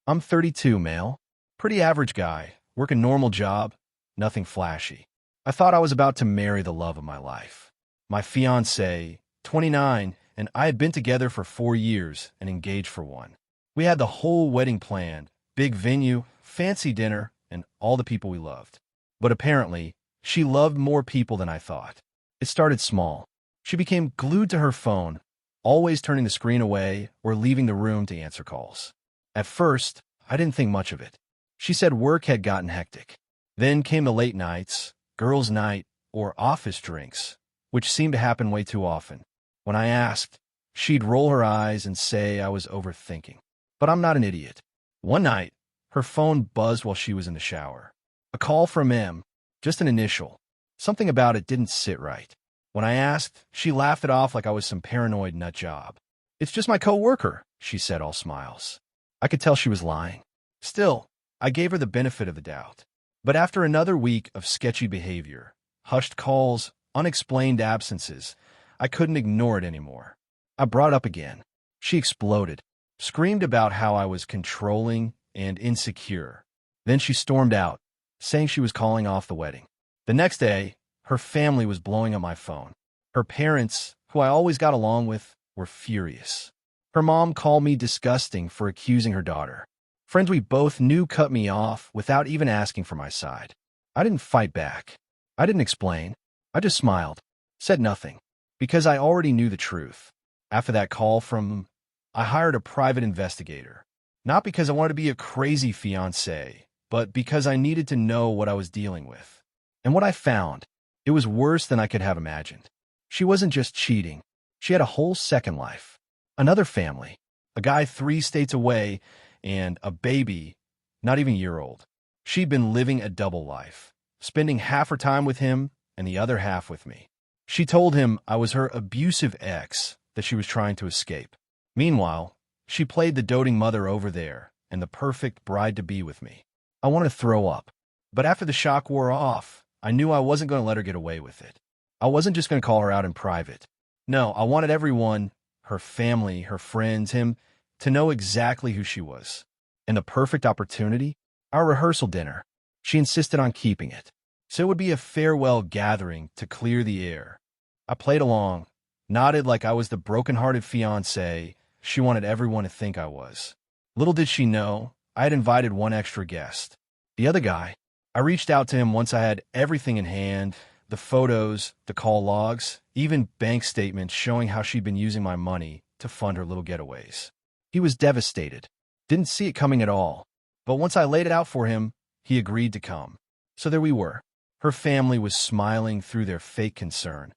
I'm 32, male. Pretty average guy. Work a normal job. Nothing flashy. I thought I was about to marry the love of my life. My fiancée, 29, and I had been together for 4 years and engaged for 1. We had the whole wedding planned, big venue, fancy dinner, and all the people we loved. But apparently, she loved more people than I thought. It started small. She became glued to her phone, always turning the screen away or leaving the room to answer calls. At first, I didn't think much of it. She said work had gotten hectic. Then came the late nights, girls' night, or office drinks, which seemed to happen way too often. When I asked, she'd roll her eyes and say I was overthinking. But I'm not an idiot. One night, her phone buzzed while she was in the shower. A call from M, just an initial. Something about it didn't sit right. When I asked, she laughed it off like I was some paranoid nut job. "It's just my coworker," she said, all smiles. I could tell she was lying. Still, I gave her the benefit of the doubt. But after another week of sketchy behavior, hushed calls, unexplained absences, I couldn't ignore it anymore. I brought it up again. She exploded, screamed about how I was controlling and insecure. Then she stormed out, saying she was calling off the wedding. The next day, her family was blowing up my phone. Her parents, who I always got along with, were furious. Her mom called me disgusting for accusing her daughter. Friends we both knew cut me off without even asking for my side. I didn't fight back. I didn't explain. I just smiled, said nothing, because I already knew the truth. After that call from, I hired a private investigator. Not because I wanted to be a crazy fiancé, but because I needed to know what I was dealing with. And what I found, it was worse than I could have imagined. She wasn't just cheating. She had a whole second life. Another family. A guy 3 states away, and a baby, not even a year old. She'd been living a double life, spending half her time with him and the other half with me. She told him I was her abusive ex that she was trying to escape. Meanwhile, she played the doting mother over there and the perfect bride-to-be with me. I wanted to throw up. But after the shock wore off, I knew I wasn't going to let her get away with it. I wasn't just going to call her out in private. No, I wanted everyone, her family, her friends, him, to know exactly who she was. And the perfect opportunity? Our rehearsal dinner. She insisted on keeping it. So it would be a farewell gathering to clear the air. I played along, nodded like I was the broken-hearted fiancé she wanted everyone to think I was. Little did she know, I had invited one extra guest. The other guy. I reached out to him once I had everything in hand, the photos, the call logs, even bank statements showing how she'd been using my money to fund her little getaways. He was devastated. Didn't see it coming at all. But once I laid it out for him, he agreed to come. So there we were. Her family was smiling through their fake concern,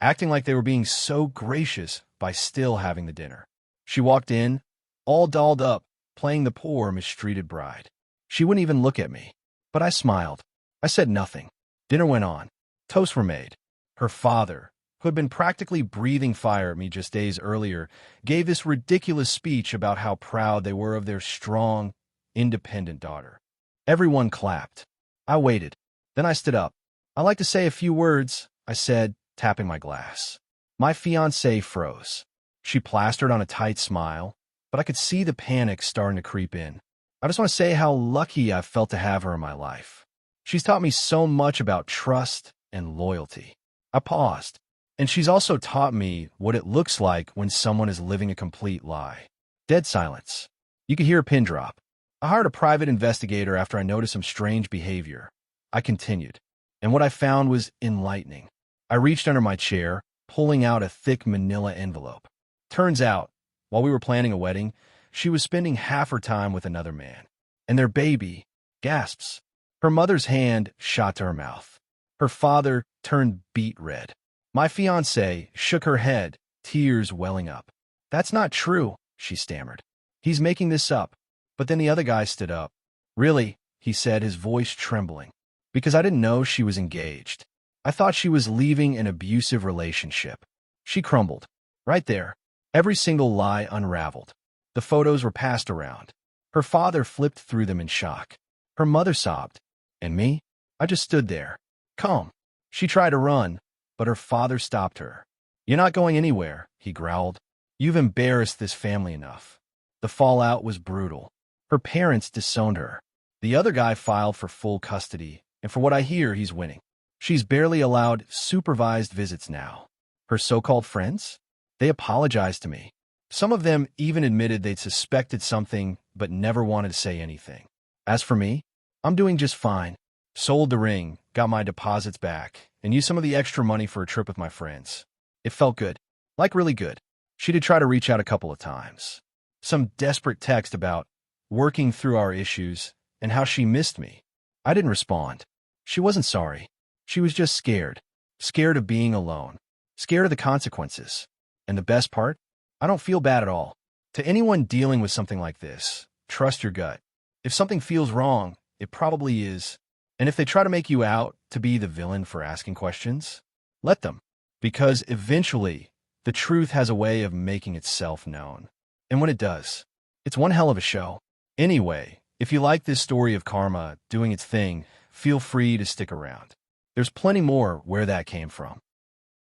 acting like they were being so gracious by still having the dinner. She walked in, all dolled up, playing the poor, mistreated bride. She wouldn't even look at me. But I smiled. I said nothing. Dinner went on. Toasts were made. Her father, who had been practically breathing fire at me just days earlier, gave this ridiculous speech about how proud they were of their strong, independent daughter. Everyone clapped. I waited. Then I stood up. "I'd like to say a few words," I said, tapping my glass. My fiancée froze. She plastered on a tight smile, but I could see the panic starting to creep in. "I just want to say how lucky I've felt to have her in my life. She's taught me so much about trust and loyalty." I paused. "And she's also taught me what it looks like when someone is living a complete lie." Dead silence. You could hear a pin drop. I hired a private investigator after I noticed some strange behavior. I continued, and what I found was enlightening. I reached under my chair, pulling out a thick manila envelope. Turns out, while we were planning a wedding, she was spending half her time with another man. And their baby gasps. Her mother's hand shot to her mouth. Her father turned beet red. My fiancée shook her head, tears welling up. "That's not true," she stammered. "He's making this up." But then the other guy stood up. "Really?" he said, his voice trembling. Because I didn't know she was engaged. I thought she was leaving an abusive relationship. She crumbled. Right there. Every single lie unraveled. The photos were passed around. Her father flipped through them in shock. Her mother sobbed. And me? I just stood there. Calm. She tried to run, but her father stopped her. "You're not going anywhere," he growled. "You've embarrassed this family enough." The fallout was brutal. Her parents disowned her. The other guy filed for full custody, and for what I hear, he's winning. She's barely allowed supervised visits now. Her so-called friends? They apologized to me. Some of them even admitted they'd suspected something but never wanted to say anything. As for me, I'm doing just fine. Sold the ring, got my deposits back, and used some of the extra money for a trip with my friends. It felt good. Like really good. She did try to reach out a couple of times. Some desperate text about working through our issues and how she missed me. I didn't respond. She wasn't sorry. She was just scared. Scared of being alone. Scared of the consequences. And the best part? I don't feel bad at all. To anyone dealing with something like this, trust your gut. If something feels wrong, it probably is. And if they try to make you out to be the villain for asking questions, let them. Because eventually, the truth has a way of making itself known. And when it does, it's one hell of a show. Anyway, if you like this story of karma doing its thing, feel free to stick around. There's plenty more where that came from.